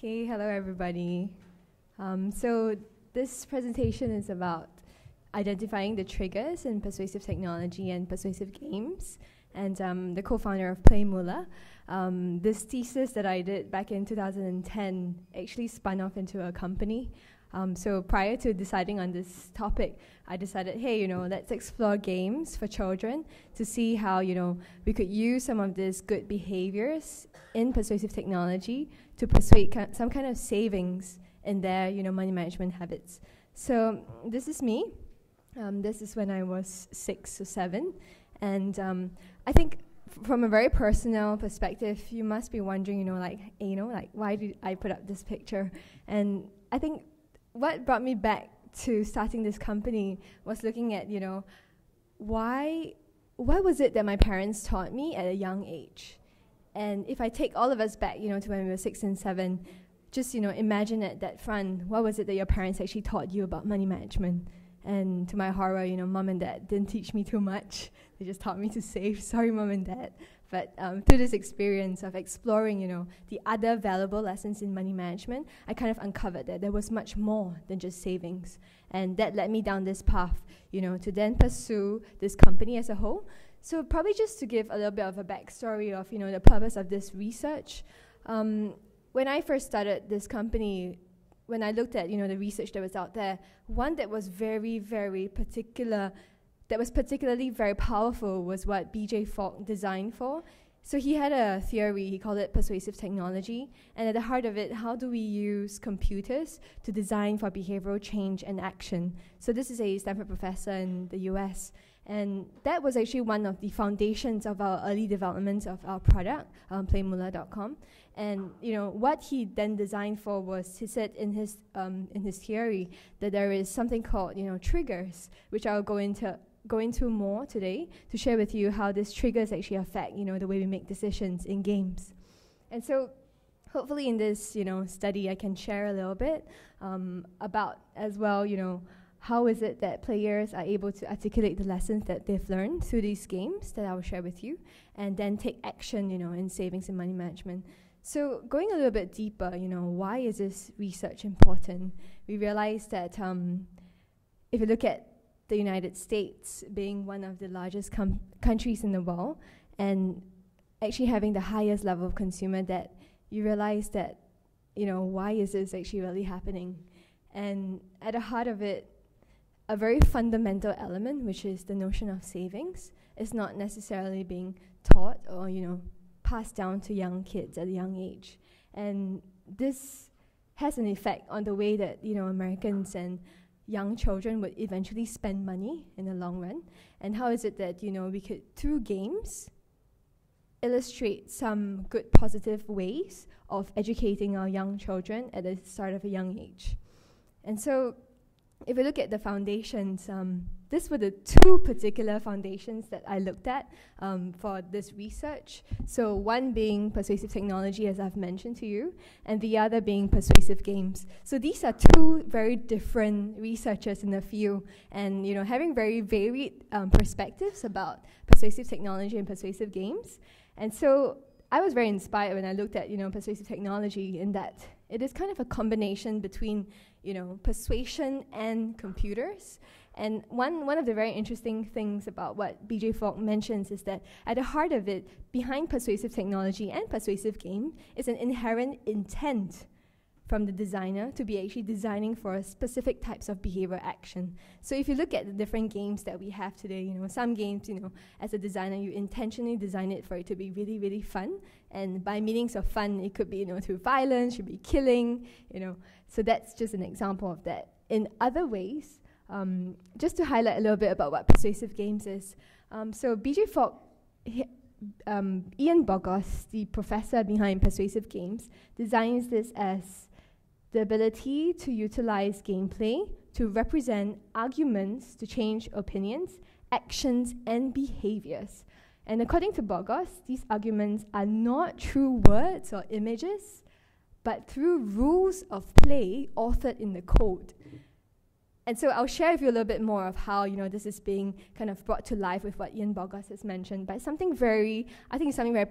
Okay, hello everybody. So this presentation is about identifying the triggers in persuasive technology and persuasive games. And I'm the co-founder of PlayMoolah. This thesis that I did back in 2010 actually spun off into a company. So prior to deciding on this topic, I decided, hey, let's explore games for children to see how, we could use some of these good behaviors in persuasive technology to persuade some kind of savings in their, money management habits. So this is me. This is when I was 6 or 7. And I think from a very personal perspective, you must be wondering, why did I put up this picture? And I think what brought me back to starting this company was looking at, why was it that my parents taught me at a young age? And if I take all of us back, to when we were 6 and 7, just, imagine at that front, what was it that your parents actually taught you about money management? And to my horror, mom and dad didn't teach me too much. They just taught me to save. Sorry, mom and dad. But through this experience of exploring, the other valuable lessons in money management, I kind of uncovered that there was much more than just savings. And that led me down this path, to then pursue this company as a whole. So probably just to give a little bit of a backstory of, the purpose of this research. When I first started this company, when I looked at, the research that was out there, one that was very, very particular, that was particularly very powerful was what B.J. Fogg designed for. So he had a theory, he called it persuasive technology, and at the heart of it, how do we use computers to design for behavioral change and action? So this is a Stanford professor in the US, and that was actually one of the foundations of our early development of our product, PlayMoolah.com. And what he then designed for was, he said in his theory that there is something called triggers, which I'll go into more today to share with you how these triggers actually affect the way we make decisions in games. And so hopefully in this study I can share a little bit about as well how is it that players are able to articulate the lessons that they've learned through these games that I will share with you, and then take action in savings and money management. So going a little bit deeper, why is this research important? We realize that if you look at the United States being one of the largest countries in the world and actually having the highest level of consumer debt, you realize that, why is this actually really happening? And at the heart of it, a very fundamental element, which is the notion of savings, is not necessarily being taught or, passed down to young kids at a young age. And this has an effect on the way that, Americans and young children would eventually spend money in the long run. And how is it that, we could, through games, illustrate some good positive ways of educating our young children at the start of a young age. And so if we look at the foundations, these were the two particular foundations that I looked at for this research. So one being persuasive technology, as I've mentioned to you, and the other being persuasive games. So these are two very different researchers in the field, and having very varied perspectives about persuasive technology and persuasive games. And so I was very inspired when I looked at persuasive technology, in that it is kind of a combination between persuasion and computers. And one of the very interesting things about what B.J. Fogg mentions is that at the heart of it, behind persuasive technology and persuasive game, is an inherent intent from the designer to be actually designing for specific types of behavioral action. So if you look at the different games that we have today, some games, as a designer, you intentionally design it for it to be really, really fun. And by meanings of fun, it could be, through violence, should be killing, So that's just an example of that. In other ways, just to highlight a little bit about what persuasive games is. So B.J. Fogg, Ian Bogost, the professor behind persuasive games, designs this as the ability to utilize gameplay to represent arguments to change opinions, actions, and behaviors. And according to Bogost, these arguments are not through words or images, but through rules of play authored in the code. And so I'll share with you a little bit more of how, this is being kind of brought to life with what Ian Bogost has mentioned. But something very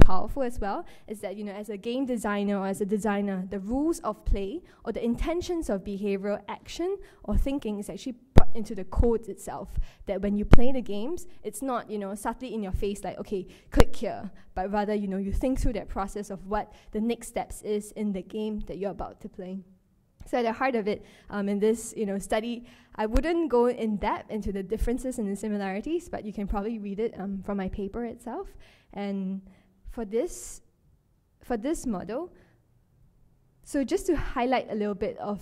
powerful as well is that, as a game designer or as a designer, the rules of play or the intentions of behavioral action or thinking is actually brought into the code itself. That when you play the games, it's not, subtly in your face like, okay, click here. But rather, you think through that process of what the next steps is in the game that you're about to play. So at the heart of it, in this study, I wouldn't go in depth into the differences and the similarities, but you can probably read it from my paper itself. And for this model, so just to highlight a little bit of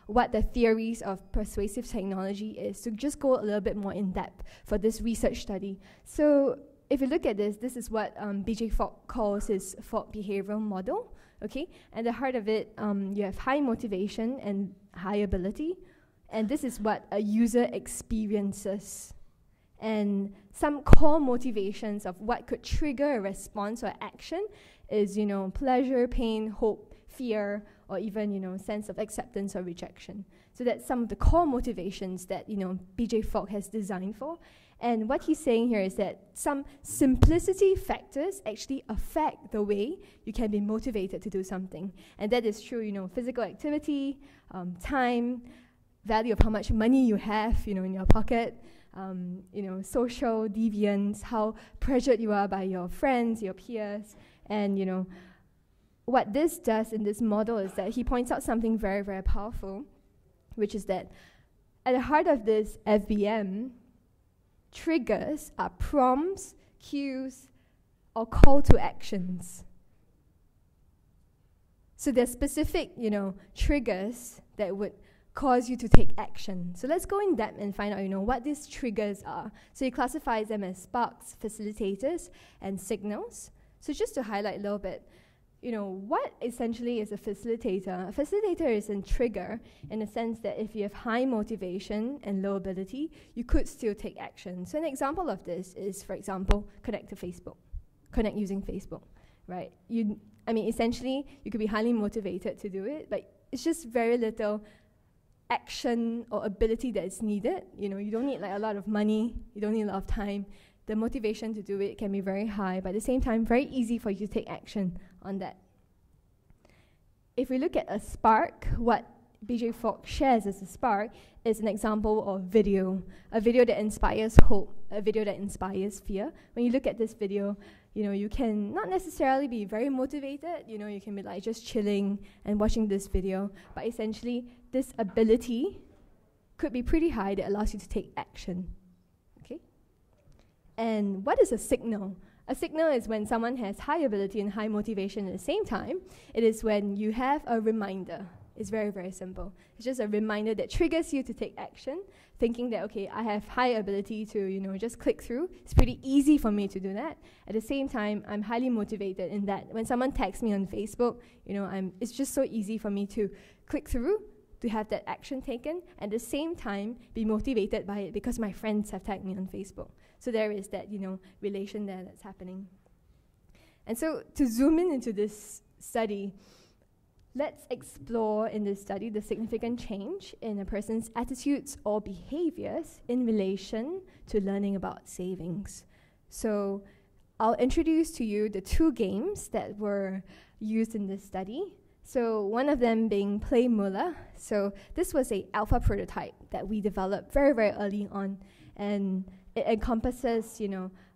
what the theories of persuasive technology is, to just go a little bit more in depth for this research study. So if you look at this is what B.J. Fogg calls his Fogg behavioral model. Okay, at the heart of it, you have high motivation and high ability, and this is what a user experiences. And some core motivations of what could trigger a response or action is, pleasure, pain, hope, fear, or even, sense of acceptance or rejection. So that's some of the core motivations that, B.J. Fogg has designed for. And what he's saying here is that some simplicity factors actually affect the way you can be motivated to do something. And that is true, physical activity, time, value of how much money you have, in your pocket, social deviance, how pressured you are by your friends, your peers. And, what this does in this model is that he points out something very, very powerful, which is that at the heart of this FBM, triggers are prompts, cues, or call to actions. So there's specific, triggers that would cause you to take action. So let's go in depth and find out, what these triggers are. So he classifies them as sparks, facilitators, and signals. So just to highlight a little bit, what essentially is a facilitator? A facilitator is a trigger in the sense that if you have high motivation and low ability, you could still take action. So an example of this is, for example, connect using Facebook, right? Essentially, you could be highly motivated to do it, but it's just very little action or ability that is needed. You don't need a lot of money, you don't need a lot of time. The motivation to do it can be very high, but at the same time, very easy for you to take action on that. If we look at a spark, what B.J. Fogg shares as a spark is an example of video, a video that inspires hope, a video that inspires fear. When you look at this video, you can not necessarily be very motivated, you can be just chilling and watching this video, but essentially this ability could be pretty high that allows you to take action. And what is a signal? A signal is when someone has high ability and high motivation at the same time. It is when you have a reminder. It's very, very simple. It's just a reminder that triggers you to take action, thinking that, okay, I have high ability to, just click through. It's pretty easy for me to do that. At the same time, I'm highly motivated in that when someone tags me on Facebook, it's just so easy for me to click through, to have that action taken, and at the same time be motivated by it because my friends have tagged me on Facebook. So there is that, relation there that's happening. And so to zoom in into this study, let's explore in this study the significant change in a person's attitudes or behaviors in relation to learning about savings. So I'll introduce to you the two games that were used in this study. So one of them being PlayMoolah. So this was an alpha prototype that we developed very, very early on. And it encompasses,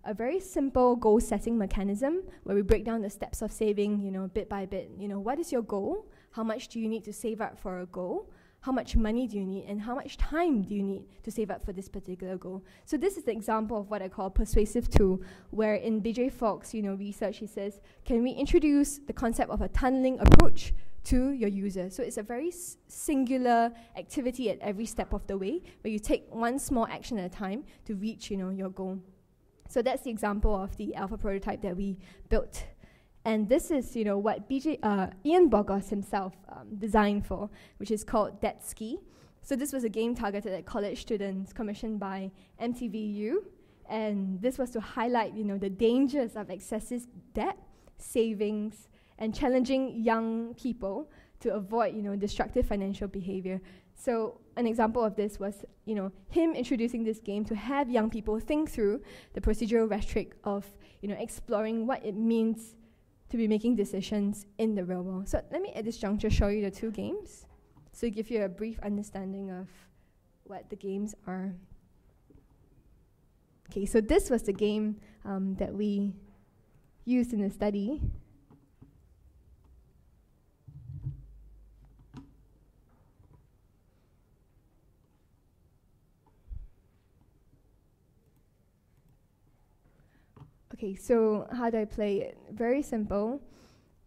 a very simple goal-setting mechanism where we break down the steps of saving, bit by bit. What is your goal? How much do you need to save up for a goal? How much money do you need? And how much time do you need to save up for this particular goal? So this is the example of what I call persuasive tool, where in B.J. Fogg's, research, he says, can we introduce the concept of a tunneling approach to your user? So it's a very singular activity at every step of the way, where you take one small action at a time to reach, your goal. So that's the example of the alpha prototype that we built. And this is, what Ian Bogost himself designed for, which is called Debt Ski. So this was a game targeted at college students commissioned by MTVU. And this was to highlight, the dangers of excessive debt, savings, and challenging young people to avoid, destructive financial behavior. So an example of this was, him introducing this game to have young people think through the procedural rhetoric of, exploring what it means to be making decisions in the real world. So let me at this juncture show you the two games, so to give you a brief understanding of what the games are. Okay, so this was the game that we used in the study. Okay, so how do I play it? Very simple.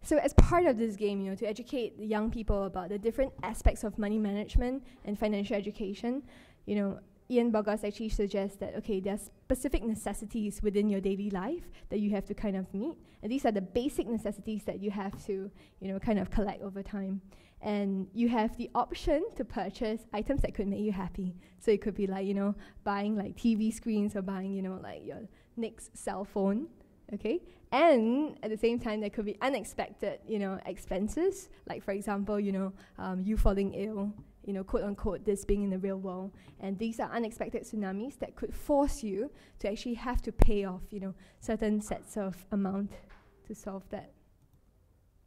So as part of this game, to educate the young people about the different aspects of money management and financial education, Ian Bogas actually suggests that, okay, there are specific necessities within your daily life that you have to kind of meet. And these are the basic necessities that you have to, kind of collect over time. And you have the option to purchase items that could make you happy. So it could be like, buying like TV screens or buying, like your next cell phone, okay? And at the same time, there could be unexpected, expenses. Like, for example, you falling ill, quote unquote, this being in the real world. And these are unexpected tsunamis that could force you to actually have to pay off, certain sets of amount to solve that.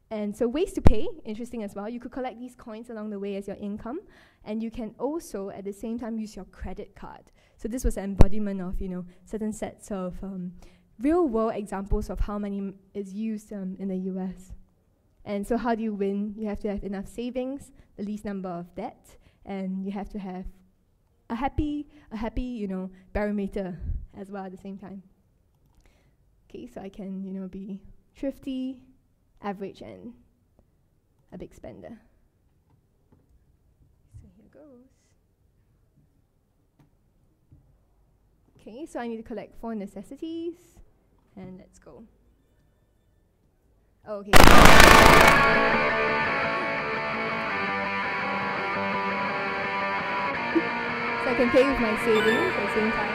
And so ways to pay, interesting as well. You could collect these coins along the way as your income, and you can also, at the same time, use your credit card. So this was an embodiment of, certain sets of real-world examples of how money is used in the US. And so how do you win? You have to have enough savings, the least number of debt, and you have to have a happy, barometer as well at the same time. Okay, so I can, be thrifty, average, and a big spender. So here goes. Okay, so I need to collect 4 necessities, and let's go. Oh, okay. So I can pay with my savings at the same time.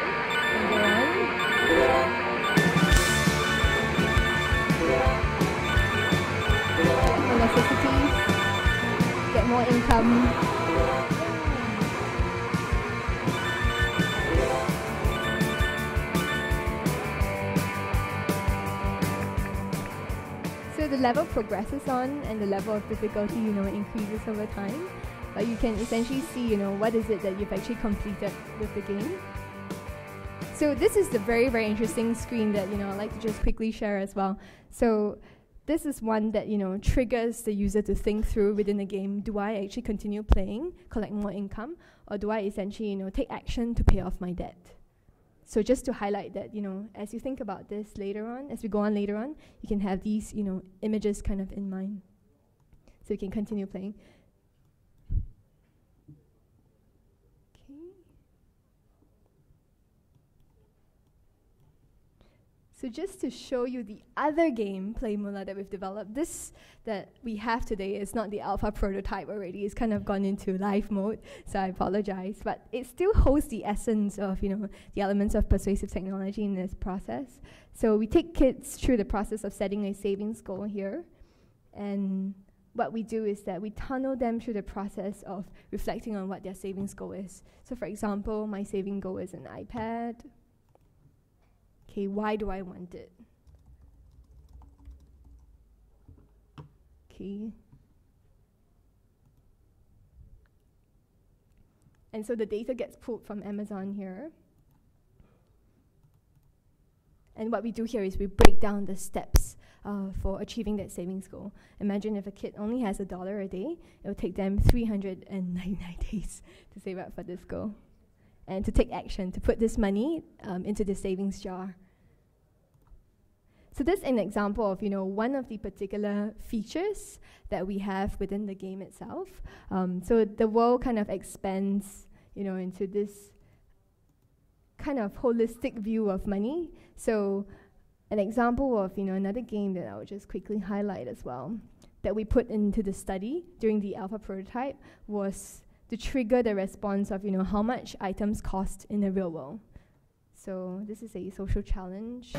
Number 1. More necessities, get more income. So the level progresses on, and the level of difficulty, increases over time. But you can essentially see, what is it that you've actually completed with the game. So this is the very, very interesting screen that, I'd like to just quickly share as well. So this is one that, triggers the user to think through within the game. Do I actually continue playing, collect more income, or do I essentially, take action to pay off my debt? So just to highlight that, as you think about this later on, as we go on later on, you can have these, images kind of in mind. So you can continue playing. So just to show you the other game, PlayMoolah, that we've developed, this that we have today is not the alpha prototype already. It's kind of gone into live mode, so I apologize. But it still holds the essence of, the elements of persuasive technology in this process. So we take kids through the process of setting a savings goal here. And what we do is that we tunnel them through the process of reflecting on what their savings goal is. So for example, my saving goal is an iPad. Okay, why do I want it? Okay. And so the data gets pulled from Amazon here. And what we do here is we break down the steps for achieving that savings goal. Imagine if a kid only has $1 a day, it will take them 399 days to save up for this goal. And to take action, to put this money into the savings jar. So this is an example of, one of the particular features that we have within the game itself. So the world kind of expands, into this kind of holistic view of money. So an example of, another game that I would just quickly highlight as well, that we put into the study during the alpha prototype was to trigger the response of, how much items cost in the real world. So this is a social challenge.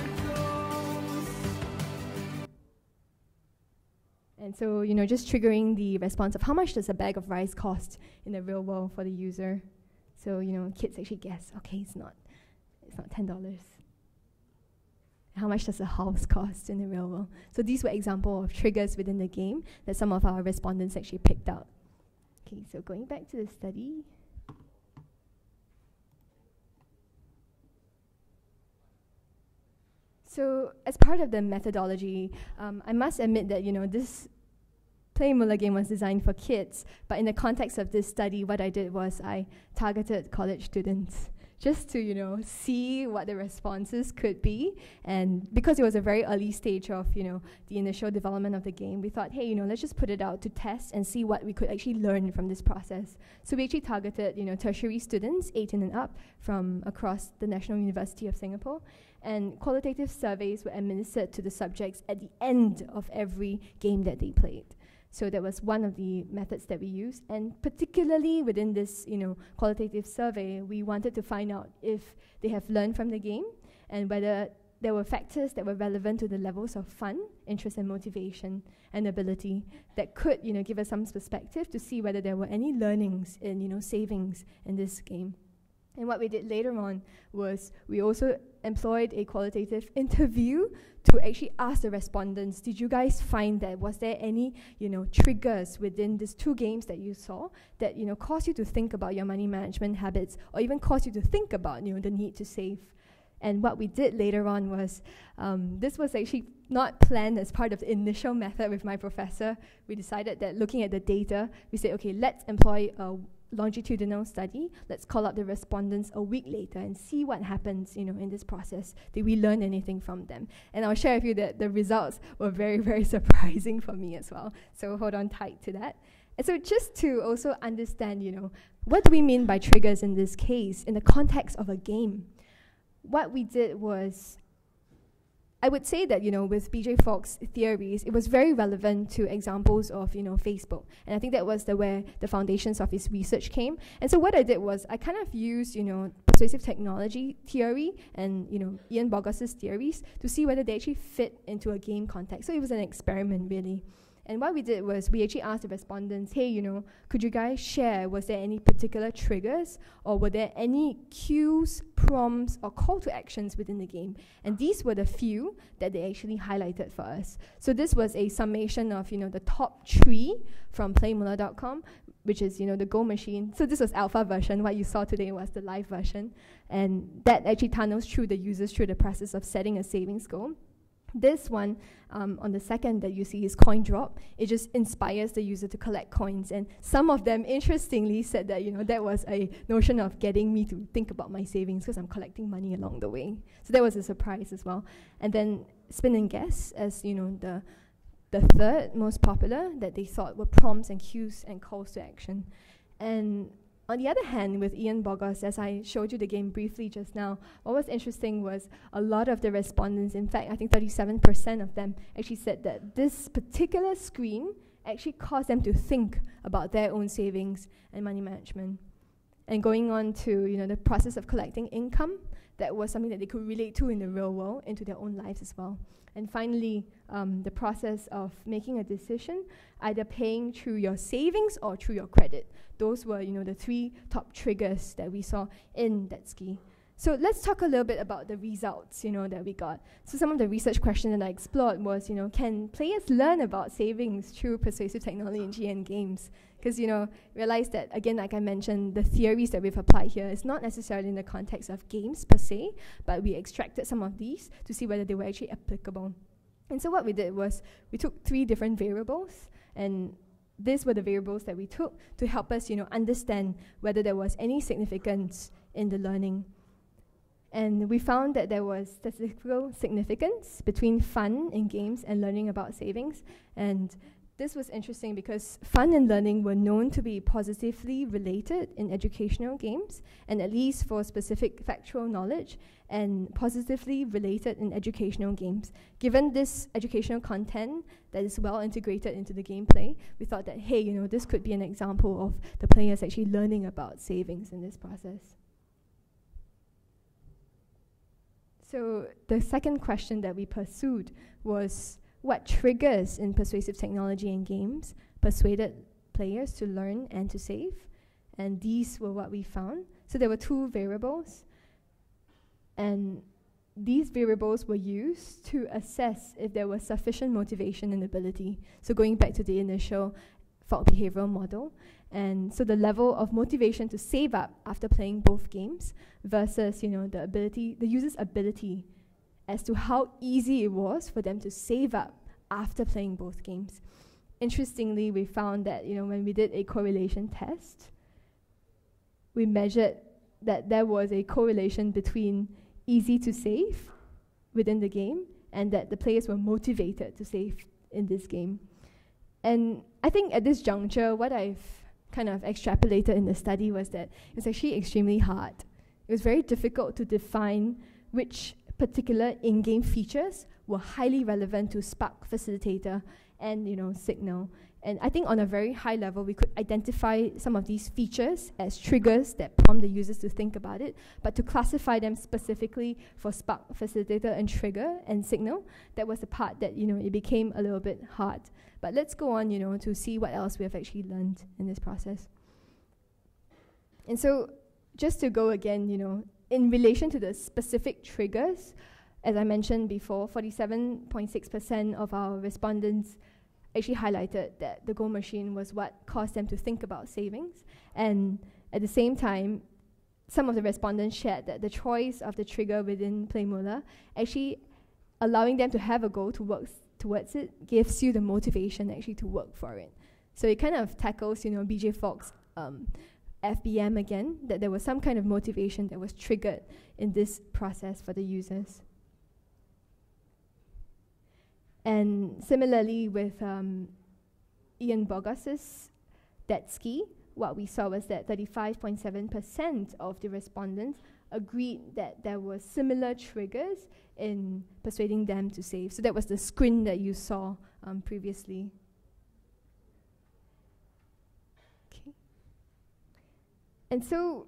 And so, just triggering the response of how much does a bag of rice cost in the real world for the user. So, kids actually guess, okay, it's not $10. How much does a house cost in the real world? So these were examples of triggers within the game that some of our respondents actually picked out. Okay, so going back to the study. So as part of the methodology, I must admit that, this PlayMoolah game was designed for kids, but in the context of this study, what I did was I targeted college students just to, see what the responses could be. And because it was a very early stage of, the initial development of the game, we thought, hey, let's just put it out to test and see what we could actually learn from this process. So we actually targeted, tertiary students, 18 and up, from across the National University of Singapore. And qualitative surveys were administered to the subjects at the end of every game that they played. So that was one of the methods that we used. And particularly within this, qualitative survey, we wanted to find out if they have learned from the game and whether there were factors that were relevant to the levels of fun, interest and motivation and ability that could, give us some perspective to see whether there were any learnings in, savings in this game. And what we did later on was we also employed a qualitative interview to actually ask the respondents, did you guys find that, was there any, triggers within these two games that you saw that, caused you to think about your money management habits or even caused you to think about, the need to save? And what we did later on was, this was actually not planned as part of the initial method with my professor. We decided that looking at the data, we said, okay, let's employ a longitudinal study. Let's call up the respondents a week later and see what happens, in this process. Did we learn anything from them? And I'll share with you that the results were very, very surprising for me as well. So hold on tight to that. And so just to also understand, what do we mean by triggers in this case, in the context of a game? What we did was, I would say that, with BJ Fogg's theories, it was very relevant to examples of, Facebook. And I think that was where the foundations of his research came. And so what I did was I kind of used, persuasive technology theory and, Ian Bogoss's theories to see whether they actually fit into a game context. So it was an experiment, really. And what we did was we actually asked the respondents, hey, could you guys share, was there any particular triggers or were there any cues, prompts, or call to actions within the game? And these were the few that they actually highlighted for us. So this was a summation of, the top 3 from PlayMoolah.com, which is, the Go machine. So this was alpha version. What you saw today was the live version. And that actually tunnels through the users through the process of setting a savings goal. This one, on the second that you see is coin drop. It just inspires the user to collect coins. And some of them, interestingly, said that, that was a notion of getting me to think about my savings because I'm collecting money along the way. So that was a surprise as well. And then spin and guess as, the third most popular that they thought were prompts and cues and calls to action. And on the other hand, with Ian Bogoss, as I showed you the game briefly just now, what was interesting was a lot of the respondents, in fact, I think 37% of them actually said that this particular screen actually caused them to think about their own savings and money management. And going on to, the process of collecting income, that was something that they could relate to in the real world, into their own lives as well. And finally, the process of making a decision, either paying through your savings or through your credit. Those were, the 3 top triggers that we saw in that ski. So let's talk a little bit about the results, that we got. So some of the research questions that I explored was, can players learn about savings through persuasive technology and games? Because, realize that, again, like I mentioned, the theories that we've applied here is not necessarily in the context of games per se, but we extracted some of these to see whether they were actually applicable. And so what we did was we took 3 different variables, and these were the variables that we took to help us, understand whether there was any significance in the learning. And we found that there was statistical significance between fun in games and learning about savings. And this was interesting because fun and learning were known to be positively related in educational games, and at least for specific factual knowledge, and positively related in educational games. Given this educational content that is well integrated into the gameplay, we thought that, hey, this could be an example of the players actually learning about savings in this process. So the second question that we pursued was what triggers in persuasive technology and games persuaded players to learn and to save. And these were what we found. So there were 2 variables. And these variables were used to assess if there was sufficient motivation and ability. So going back to the initial fault behavioral model. And so the level of motivation to save up after playing both games versus, the user's ability as to how easy it was for them to save up after playing both games. Interestingly, we found that, when we did a correlation test, we measured that there was a correlation between easy to save within the game and that the players were motivated to save in this game. And I think at this juncture, what I've kind of extrapolated in the study was that it's actually extremely hard. It was very difficult to define which particular in-game features were highly relevant to Spark Facilitator and Signal. And I think on a very high level, we could identify some of these features as triggers that prompt the users to think about it, but to classify them specifically for Spark Facilitator and Trigger and Signal, that was the part that, it became a little bit hard. But let's go on, to see what else we have actually learned in this process. And so just to go again, in relation to the specific triggers, as I mentioned before, 47.6% of our respondents actually highlighted that the Go machine was what caused them to think about savings. And at the same time, some of the respondents shared that the choice of the trigger within PlayMoolah, actually allowing them to have a goal to work towards it, gives you the motivation actually to work for it. So it kind of tackles, BJ Fogg's FBM again, that there was some kind of motivation that was triggered in this process for the users. And similarly with Ian Bogos's Dead Ski, what we saw was that 35.7% of the respondents agreed that there were similar triggers in persuading them to save. So that was the screen that you saw previously. Okay. And so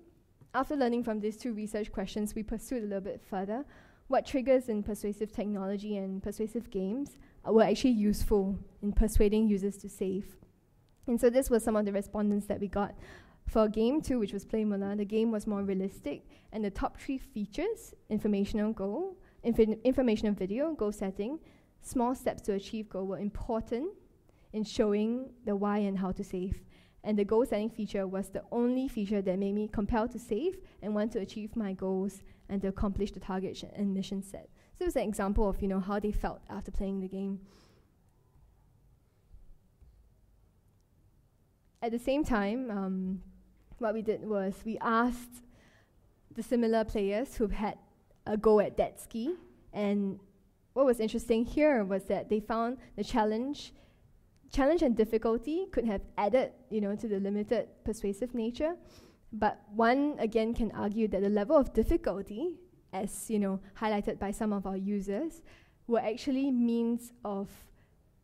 after learning from these 2 research questions, we pursued a little bit further. What triggers in persuasive technology and persuasive games were actually useful in persuading users to save? And so this was some of the respondents that we got. For game 2, which was PlayMoolah, the game was more realistic, and the top 3 features, informational video, goal setting, small steps to achieve goal, were important in showing the why and how to save. And the goal setting feature was the only feature that made me compelled to save and want to achieve my goals and to accomplish the target and mission set. So it was an example of how they felt after playing the game. At the same time, what we did was we asked the similar players who had a go at Dead Ski, and what was interesting here was that they found the challenge and difficulty could have added, to the limited persuasive nature. But one, again, can argue that the level of difficulty, as, highlighted by some of our users, were actually means of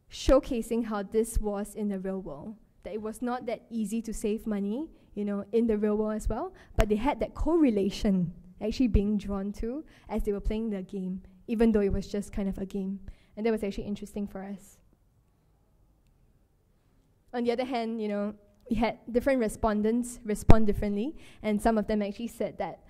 showcasing how this was in the real world. That it was not that easy to save money, in the real world as well, but they had that correlation actually being drawn to as they were playing the game, even though it was just kind of a game. And that was actually interesting for us. On the other hand, we had different respondents respond differently, and some of them actually said that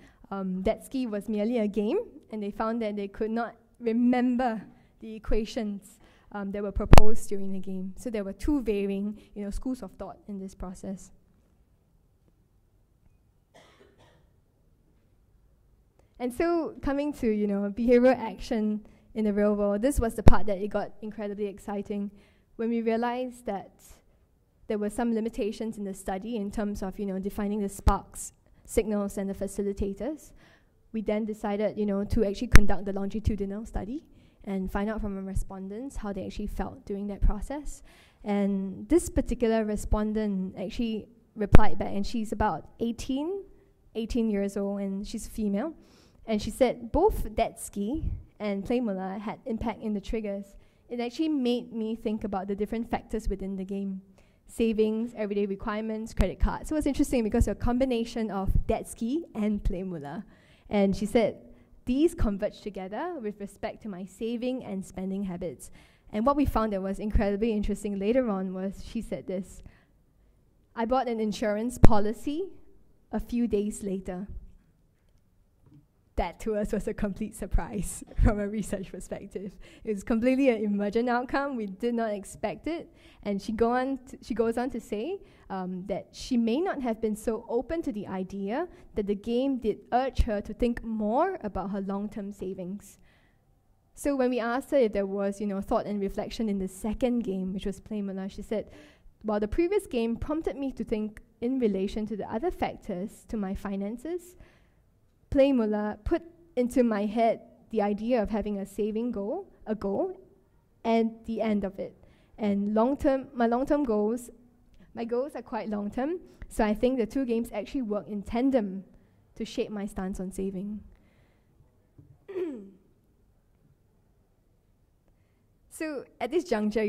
Dead Ski was merely a game, and they found that they could not remember the equations that were proposed during the game. So there were 2 varying, schools of thought in this process. And so coming to, behavioral action in the real world, this was the part that it got incredibly exciting when we realized that there were some limitations in the study in terms of, defining the sparks, signals, and the facilitators. We then decided, to actually conduct the longitudinal study and find out from our respondents how they actually felt during that process. And this particular respondent actually replied back, and she's about 18 years old, and she's female. And she said both Dead Ski and PlayMoolah had impact in the triggers. It actually made me think about the different factors within the game. Savings, everyday requirements, credit cards. So it was interesting because a combination of Dead Ski and PlayMoolah. And she said, these converge together with respect to my saving and spending habits. And what we found that was incredibly interesting later on was she said this: I bought an insurance policy a few days later. That to us was a complete surprise from a research perspective. It was completely an emergent outcome. We did not expect it. And she goes on to say that she may not have been so open to the idea that the game did urge her to think more about her long-term savings. So when we asked her if there was, thought and reflection in the second game, which was PlayMoolah, she said, while the previous game prompted me to think in relation to the other factors to my finances, PlayMoolah put into my head the idea of having a saving goal, and the end of it. And my long-term goals, my goals are quite long-term, so I think the two games actually work in tandem to shape my stance on saving. So at this juncture,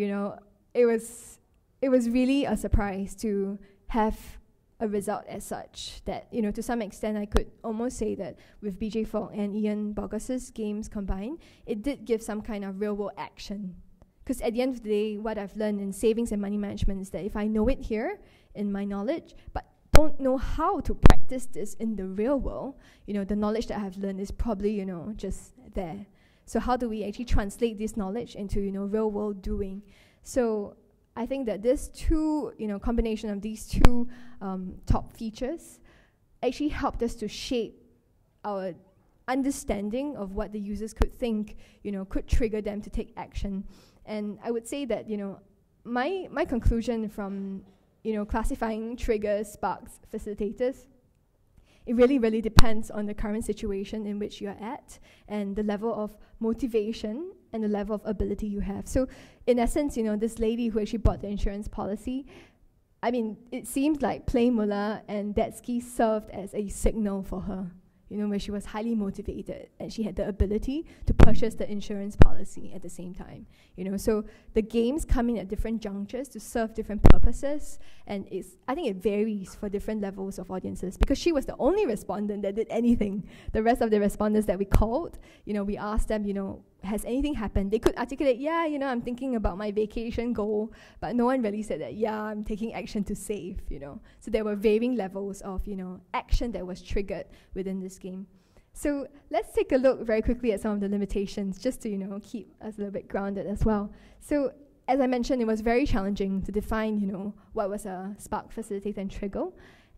it was really a surprise to have a result as such that, to some extent I could almost say that with BJ Fogg and Ian Bogus's games combined, it did give some kind of real world action. Because at the end of the day, what I've learned in savings and money management is that if I know it here in my knowledge, but don't know how to practice this in the real world, the knowledge that I have learned is probably, just there. So how do we actually translate this knowledge into, real world doing? So I think that this combination of these two top features actually helped us to shape our understanding of what the users could think, could trigger them to take action. And I would say that, my conclusion from, classifying triggers, sparks, facilitators, it really, really depends on the current situation in which you're at and the level of motivation and the level of ability you have. So in essence, this lady who actually bought the insurance policy, it seems like PlayMoolah and Detsky served as a signal for her, where she was highly motivated and she had the ability to purchase the insurance policy at the same time. So the games come in at different junctures to serve different purposes, and I think it varies for different levels of audiences, because she was the only respondent that did anything. The rest of the respondents that we called, we asked them, has anything happened? They could articulate, I'm thinking about my vacation goal, but no one really said that, I'm taking action to save, So there were varying levels of, action that was triggered within this game. So let's take a look very quickly at some of the limitations, just to, keep us a little bit grounded as well. So as I mentioned, it was very challenging to define, what was a spark, facilitate, and trigger.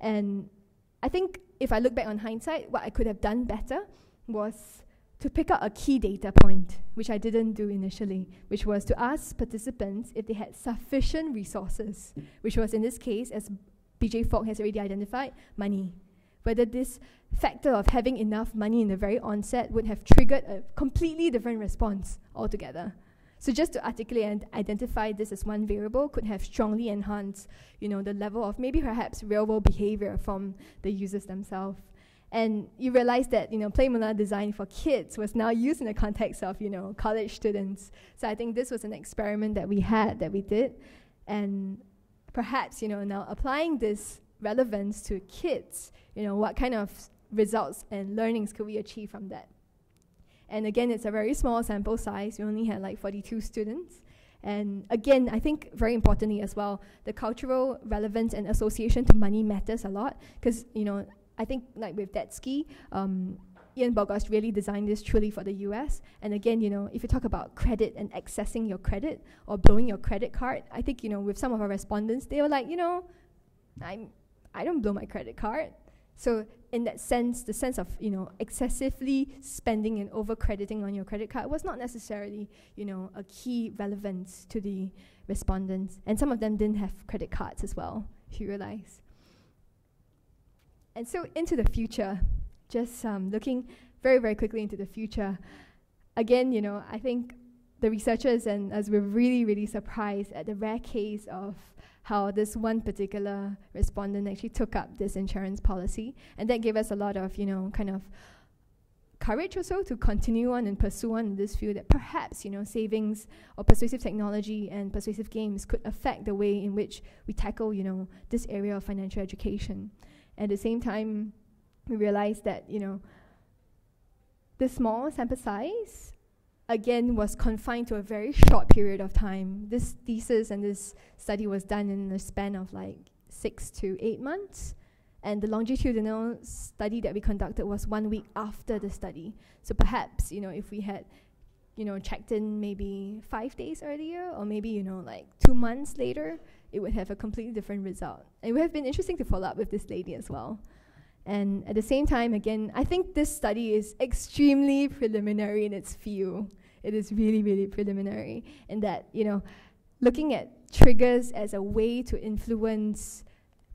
And I think if I look back on hindsight, what I could have done better was to pick out a key data point, which I didn't do initially, which was to ask participants if they had sufficient resources, which was in this case, as BJ Fogg has already identified, money. Whether this factor of having enough money in the very onset would have triggered a completely different response altogether. So just to articulate and identify this as one variable could have strongly enhanced, the level of maybe perhaps real-world behavior from the users themselves. And you realize that, PlayMoolah designed for kids was now used in the context of, college students. So I think this was an experiment that we did. And perhaps, now applying this relevance to kids, what kind of results and learnings could we achieve from that? And again, it's a very small sample size. We only had like 42 students. And again, I think very importantly as well, the cultural relevance and association to money matters a lot, because, I think like with Detsky, Ian Bogost really designed this truly for the US. And again, if you talk about credit and accessing your credit or blowing your credit card, I think, with some of our respondents, they were like, I don't blow my credit card. So in that sense, the sense of, excessively spending and over-crediting on your credit card was not necessarily, a key relevance to the respondents. And some of them didn't have credit cards as well, if you realize. And so into the future, just looking very, very quickly into the future, again, I think the researchers and us were really, really surprised at the rare case of how this one particular respondent actually took up this insurance policy. And that gave us a lot of, kind of courage also to continue on and pursue on in this field, that perhaps, savings or persuasive technology and persuasive games could affect the way in which we tackle, this area of financial education. At the same time, we realized that, the small sample size again, was confined to a very short period of time. This thesis and this study was done in the span of like 6 to 8 months. And the longitudinal study that we conducted was 1 week after the study. So perhaps, if we had, checked in maybe 5 days earlier, or maybe, like 2 months later, it would have a completely different result. It would have been interesting to follow up with this lady as well. And at the same time, again, I think this study is extremely preliminary in its field. It is really, really preliminary in that, looking at triggers as a way to influence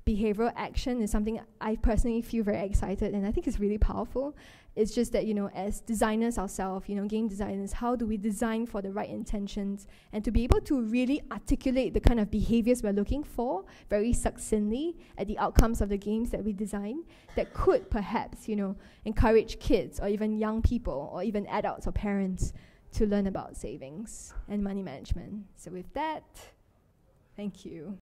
behavioral action is something I personally feel very excited, and I think it's really powerful. It's just that, as designers ourselves, game designers, how do we design for the right intentions and to be able to really articulate the kind of behaviors we're looking for very succinctly at the outcomes of the games that we design that could perhaps, encourage kids or even young people or even adults or parents to learn about savings and money management. So with that, thank you.